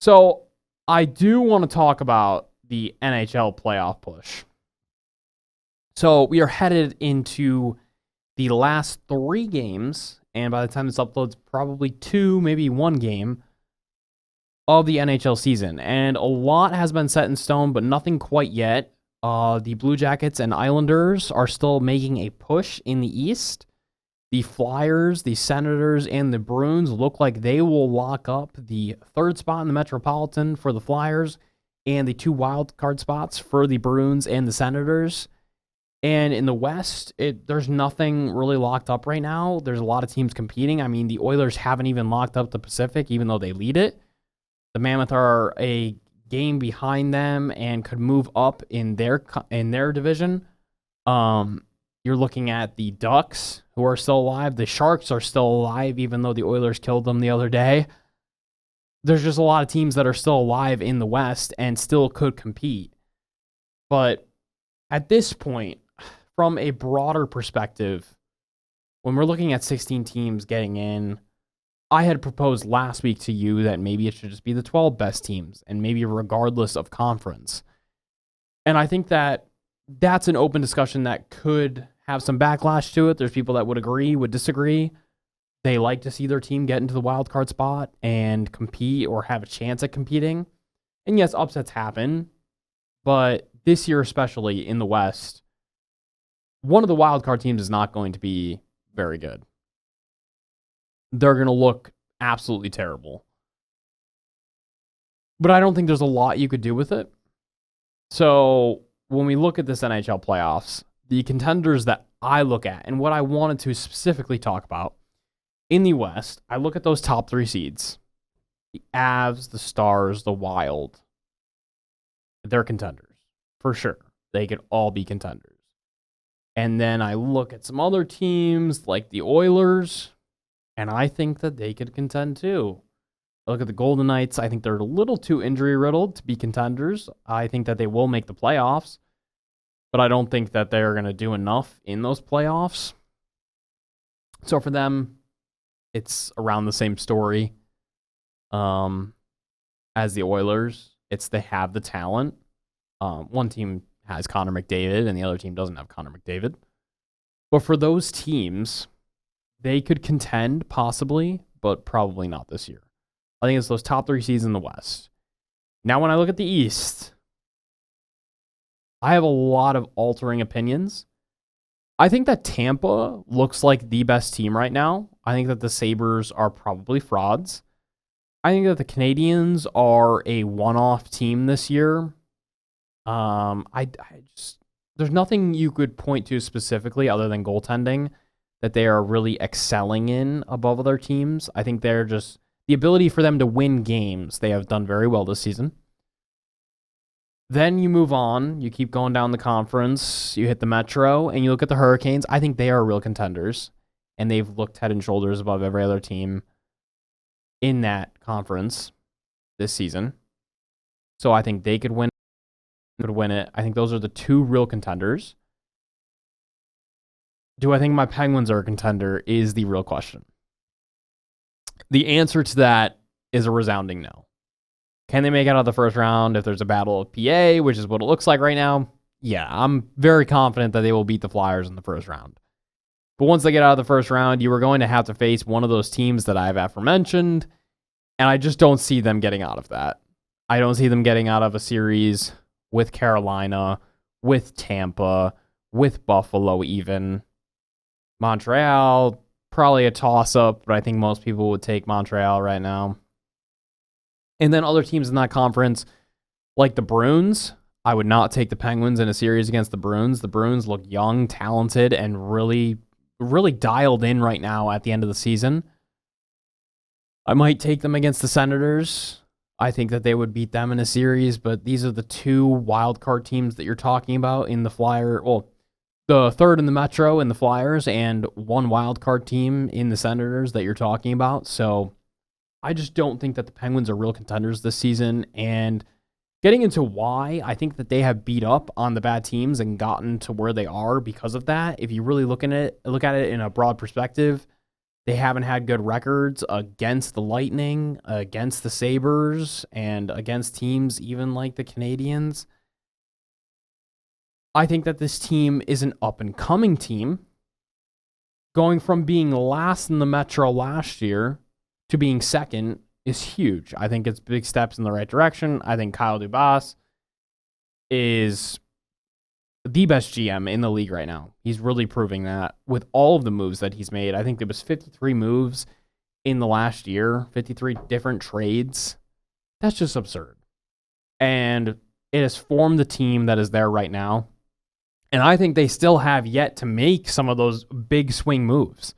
So I do want to talk about the NHL Playoff Push. So we are headed into the last 3 games, and by the time this uploads, probably 2, maybe 1 game of the NHL season. And a lot has been set in stone, but nothing quite yet. The Blue Jackets and Islanders are still making a push in the East. The Flyers, the Senators, and the Bruins look like they will lock up the third spot in the Metropolitan for the Flyers and the 2 wild card spots for the Bruins and the Senators. And in the West, there's nothing really locked up right now. There's a lot of teams competing. I mean, the Oilers haven't even locked up the Pacific, even though they lead it. The Mammoth are a game behind them and could move up in their division. You're looking at the Ducks, who are still alive. The Sharks are still alive, even though the Oilers killed them the other day. There's just a lot of teams that are still alive in the West and still could compete. But at this point, from a broader perspective, when we're looking at 16 teams getting in, I had proposed last week to you that maybe it should just be the 12 best teams, and maybe regardless of conference. And I think that that's an open discussion that could have some backlash to it. There's people that would agree, would disagree. They like to see their team get into the wild card spot and compete or have a chance at competing. And yes, upsets happen, but this year, especially in the West, one of the wild card teams is not going to be very good. They're going to look absolutely terrible. But I don't think there's a lot you could do with it. So when we look at this NHL playoffs, the contenders that I look at and what I wanted to specifically talk about in the West, I look at those top 3 seeds. The Avs, the Stars, the Wild. They're contenders, for sure. They could all be contenders. And then I look at some other teams like the Oilers, and I think that they could contend too. I look at the Golden Knights. I think they're a little too injury-riddled to be contenders. I think that they will make the playoffs, but I don't think that they're going to do enough in those playoffs. So for them, it's around the same story as the Oilers. They have the talent. One team has Connor McDavid, and the other team doesn't have Connor McDavid. But for those teams, they could contend possibly, but probably not this year. I think it's those top 3 seeds in the West. Now, when I look at the East, I have a lot of altering opinions. I think that Tampa looks like the best team right now. I think that the Sabres are probably frauds. I think that the Canadiens are a one-off team this year. There's nothing you could point to specifically other than goaltending that they are really excelling in above other teams. I think they're just the ability for them to win games. They have done very well this season. Then you move on. You keep going down the conference. You hit the Metro, and you look at the Hurricanes. I think they are real contenders, and they've looked head and shoulders above every other team in that conference this season. So I think they could win it. I think those are the 2 real contenders. Do I think my Penguins are a contender is the real question. The answer to that is a resounding no. Can they make it out of the first round if there's a battle of PA, which is what it looks like right now? Yeah, I'm very confident that they will beat the Flyers in the first round. But once they get out of the first round, you are going to have to face one of those teams that I've aforementioned, and I just don't see them getting out of that. I don't see them getting out of a series with Carolina, with Tampa, with Buffalo even. Montreal, probably a toss-up, but I think most people would take Montreal right now. And then other teams in that conference, like the Bruins, I would not take the Penguins in a series against the Bruins. The Bruins look young, talented, and really, really dialed in right now at the end of the season. I might take them against the Senators. I think that they would beat them in a series, but these are the 2 wild card teams that you're talking about in the Flyer. Well, the third in the Metro in the Flyers and 1 wild card team in the Senators that you're talking about. So I just don't think that the Penguins are real contenders this season. And getting into why, I think that they have beat up on the bad teams and gotten to where they are because of that. If you really look at it in a broad perspective, They haven't had good records against the Lightning, against the Sabres, and against teams even like the Canadiens. I think that this team is an up-and-coming team. Going from being last in the Metro last year to being second is huge. I think it's big steps in the right direction. I think Kyle Dubas is the best GM in the league right now. He's really proving that with all of the moves that he's made. I think there was 53 moves in the last year, 53 different trades. That's just absurd. And it has formed the team that is there right now. And I think they still have yet to make some of those big swing moves.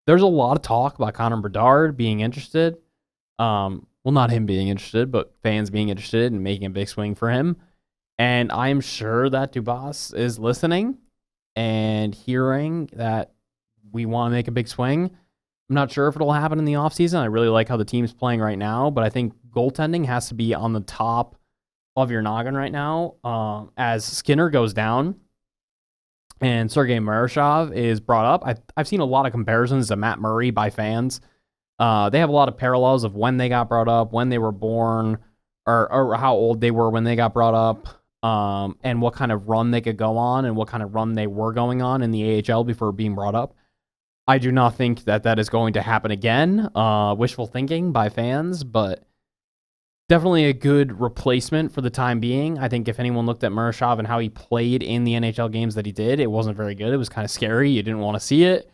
There's a lot of talk about Connor Bedard being interested. Well, not him being interested, but fans being interested in making a big swing for him. And I'm sure that Dubas is listening and hearing that we want to make a big swing. I'm not sure if it'll happen in the offseason. I really like how the team's playing right now, but I think goaltending has to be on the top of your noggin right now. As Skinner goes down and Sergei Marashov is brought up, I've seen a lot of comparisons to Matt Murray by fans. They have a lot of parallels of when they got brought up, when they were born, or how old they were when they got brought up, and what kind of run they could go on and what kind of run they were going on in the AHL before being brought up. I do not think that is going to happen again. Wishful thinking by fans, but definitely a good replacement for the time being. I think if anyone looked at Marashov and how he played in the NHL games that he did, it wasn't very good. It was kind of scary. You didn't want to see it.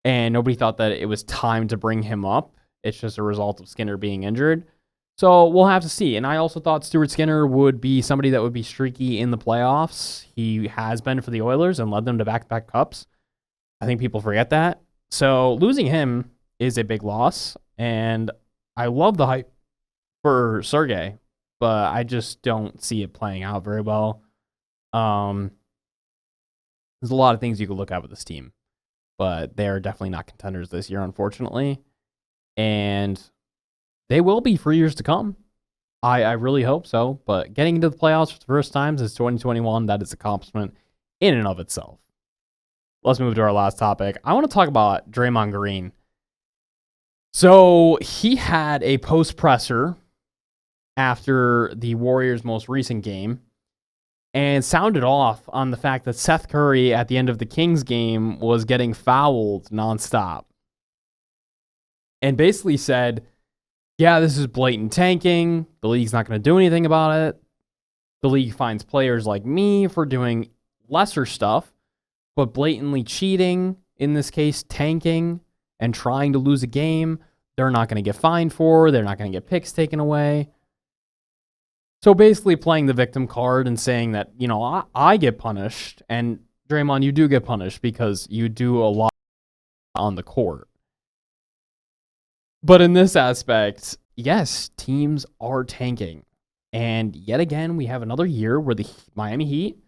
And nobody thought that it was time to bring him up. It's just a result of Skinner being injured. So we'll have to see. And I also thought Stuart Skinner would be somebody that would be streaky in the playoffs. He has been for the Oilers and led them to back-to-back cups. I think people forget that. So losing him is a big loss. And I love the hype for Sergei, but I just don't see it playing out very well. There's a lot of things you could look at with this team, but they are definitely not contenders this year, unfortunately. And they will be for years to come. I really hope so, but getting into the playoffs for the first time since 2021, that is an accomplishment in and of itself. Let's move to our last topic. I want to talk about Draymond Green. So he had a post-presser after the Warriors' most recent game and sounded off on the fact that Seth Curry at the end of the Kings game was getting fouled nonstop. And basically said, yeah, this is blatant tanking. The league's not going to do anything about it. The league finds players like me for doing lesser stuff, but blatantly cheating, in this case, tanking and trying to lose a game, they're not going to get fined for. They're not going to get picks taken away. So basically playing the victim card and saying that, I get punished, and Draymond, you do get punished because you do a lot on the court. But in this aspect, yes, teams are tanking. And yet again, we have another year where the Miami Heat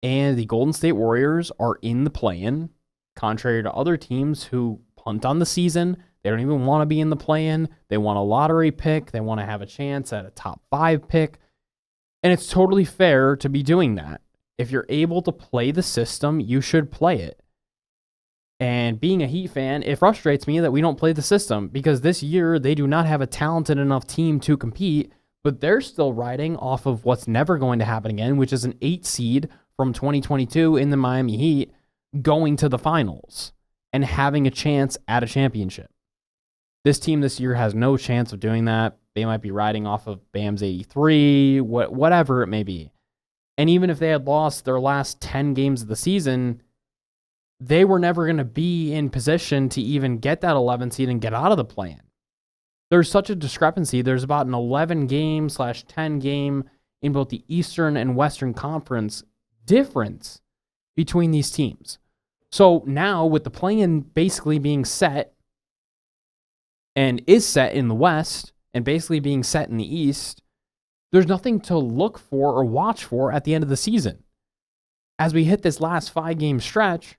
and the Golden State Warriors are in the play-in, contrary to other teams who punt on the season. They don't even want to be in the play-in. They want a lottery pick. They want to have a chance at a top 5 pick. And it's totally fair to be doing that. If you're able to play the system, you should play it. And being a Heat fan, it frustrates me that we don't play the system because this year they do not have a talented enough team to compete, but they're still riding off of what's never going to happen again, which is an 8 seed from 2022 in the Miami Heat going to the finals and having a chance at a championship. This team this year has no chance of doing that. They might be riding off of Bam's 83, whatever it may be. And even if they had lost their last 10 games of the season, they were never going to be in position to even get that 11 seed and get out of the play-in. There's such a discrepancy. There's about an 11 game / 10 game in both the Eastern and Western Conference difference between these teams. So now with the play-in basically being set and is set in the West and basically being set in the East, there's nothing to look for or watch for at the end of the season. As we hit this last 5-game stretch,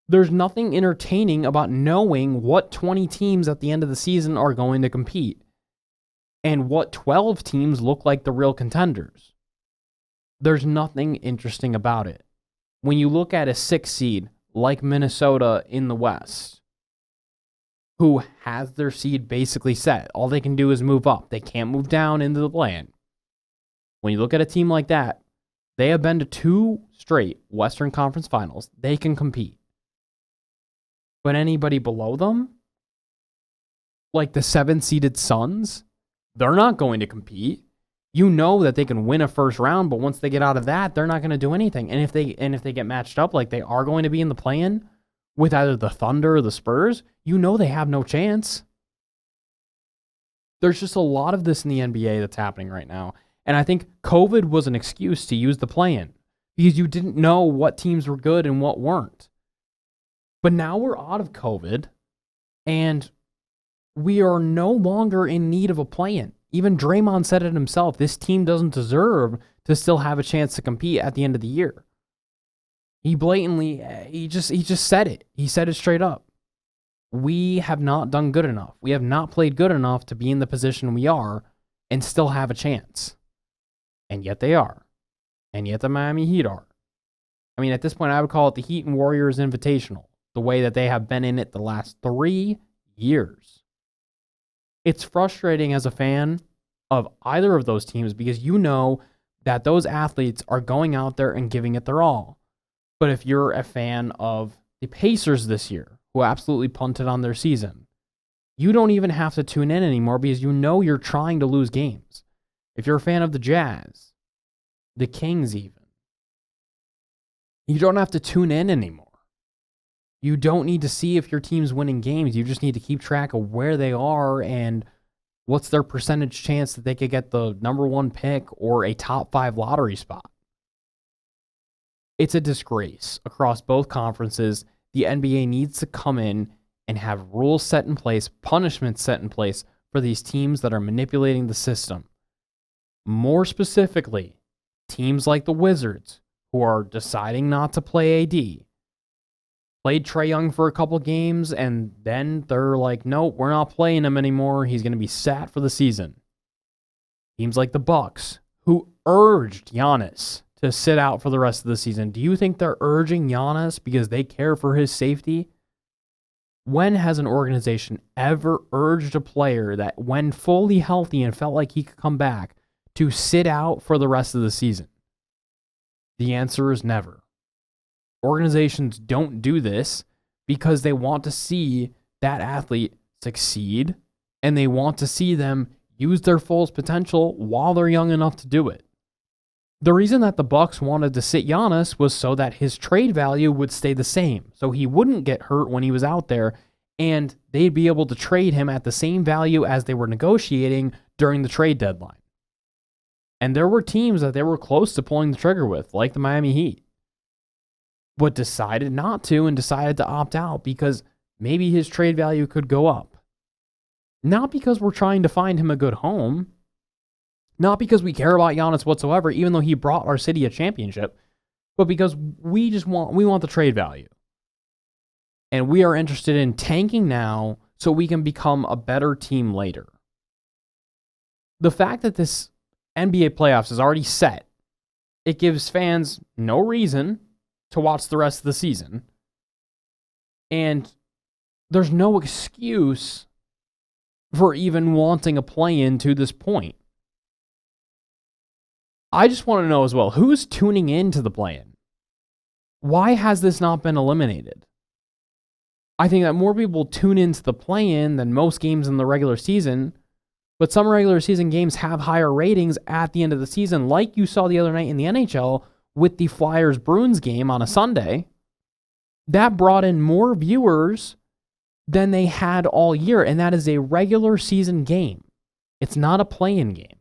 there's nothing entertaining about knowing what 20 teams at the end of the season are going to compete and what 12 teams look like the real contenders. There's nothing interesting about it. When you look at a 6 seed like Minnesota in the West, who has their seed basically set. All they can do is move up. They can't move down into the play-in. When you look at a team like that, they have been to 2 straight Western Conference Finals. They can compete. But anybody below them, like the 7-seeded Suns, they're not going to compete. You know that they can win a first round, but once they get out of that, they're not going to do anything. And if they get matched up like they are going to be in the play-in with either the Thunder or the Spurs, you know they have no chance. There's just a lot of this in the NBA that's happening right now. And I think COVID was an excuse to use the play-in because you didn't know what teams were good and what weren't. But now we're out of COVID, and we are no longer in need of a play-in. Even Draymond said it himself. This team doesn't deserve to still have a chance to compete at the end of the year. He blatantly, he just said it. He said it straight up. We have not done good enough. We have not played good enough to be in the position we are and still have a chance. And yet they are. And yet the Miami Heat are. I mean, at this point, I would call it the Heat and Warriors Invitational, the way that they have been in it the last 3 years. It's frustrating as a fan of either of those teams because you know that those athletes are going out there and giving it their all. But if you're a fan of the Pacers this year, who absolutely punted on their season, you don't even have to tune in anymore because you know you're trying to lose games. If you're a fan of the Jazz, the Kings even, you don't have to tune in anymore. You don't need to see if your team's winning games. You just need to keep track of where they are and what's their percentage chance that they could get the number 1 pick or a top 5 lottery spot. It's a disgrace across both conferences. The NBA needs to come in and have rules set in place, punishments set in place for these teams that are manipulating the system. More specifically, teams like the Wizards, who are deciding not to play AD, played Trae Young for a couple games, and then they're like, nope, we're not playing him anymore. He's going to be sat for the season. Teams like the Bucks, who urged Giannis to sit out for the rest of the season. Do you think they're urging Giannis because they care for his safety? When has an organization ever urged a player that, when fully healthy and felt like he could come back, to sit out for the rest of the season? The answer is never. Organizations don't do this because they want to see that athlete succeed and they want to see them use their fullest potential while they're young enough to do it. The reason that the Bucks wanted to sit Giannis was so that his trade value would stay the same, so he wouldn't get hurt when he was out there, and they'd be able to trade him at the same value as they were negotiating during the trade deadline. And there were teams that they were close to pulling the trigger with, like the Miami Heat, but decided not to and decided to opt out because maybe his trade value could go up. Not because we're trying to find him a good home, not because we care about Giannis whatsoever, even though he brought our city a championship, but because we want the trade value. And we are interested in tanking now so we can become a better team later. The fact that this NBA playoffs is already set, it gives fans no reason to watch the rest of the season. And there's no excuse for even wanting a play-in to this point. I just want to know as well, who's tuning in to the play-in? Why has this not been eliminated? I think that more people tune into the play-in than most games in the regular season, but some regular season games have higher ratings at the end of the season, like you saw the other night in the NHL with the Flyers-Bruins game on a Sunday. That brought in more viewers than they had all year, and that is a regular season game. It's not a play-in game.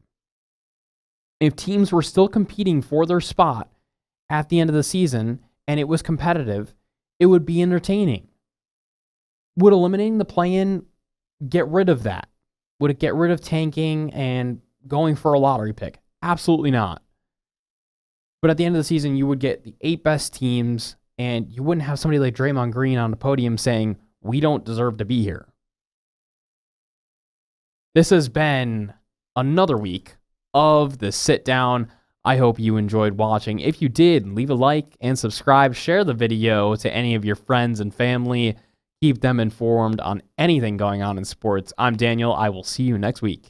If teams were still competing for their spot at the end of the season and it was competitive, it would be entertaining. Would eliminating the play-in get rid of that? Would it get rid of tanking and going for a lottery pick? Absolutely not. But at the end of the season, you would get the 8 best teams, and you wouldn't have somebody like Draymond Green on the podium saying, we don't deserve to be here. This has been another week of the sit down. I hope you enjoyed watching. If you did, leave a like and subscribe. Share the video to any of your friends and family. keep them informed on anything going on in sports. I'm Daniel. I will see you next week.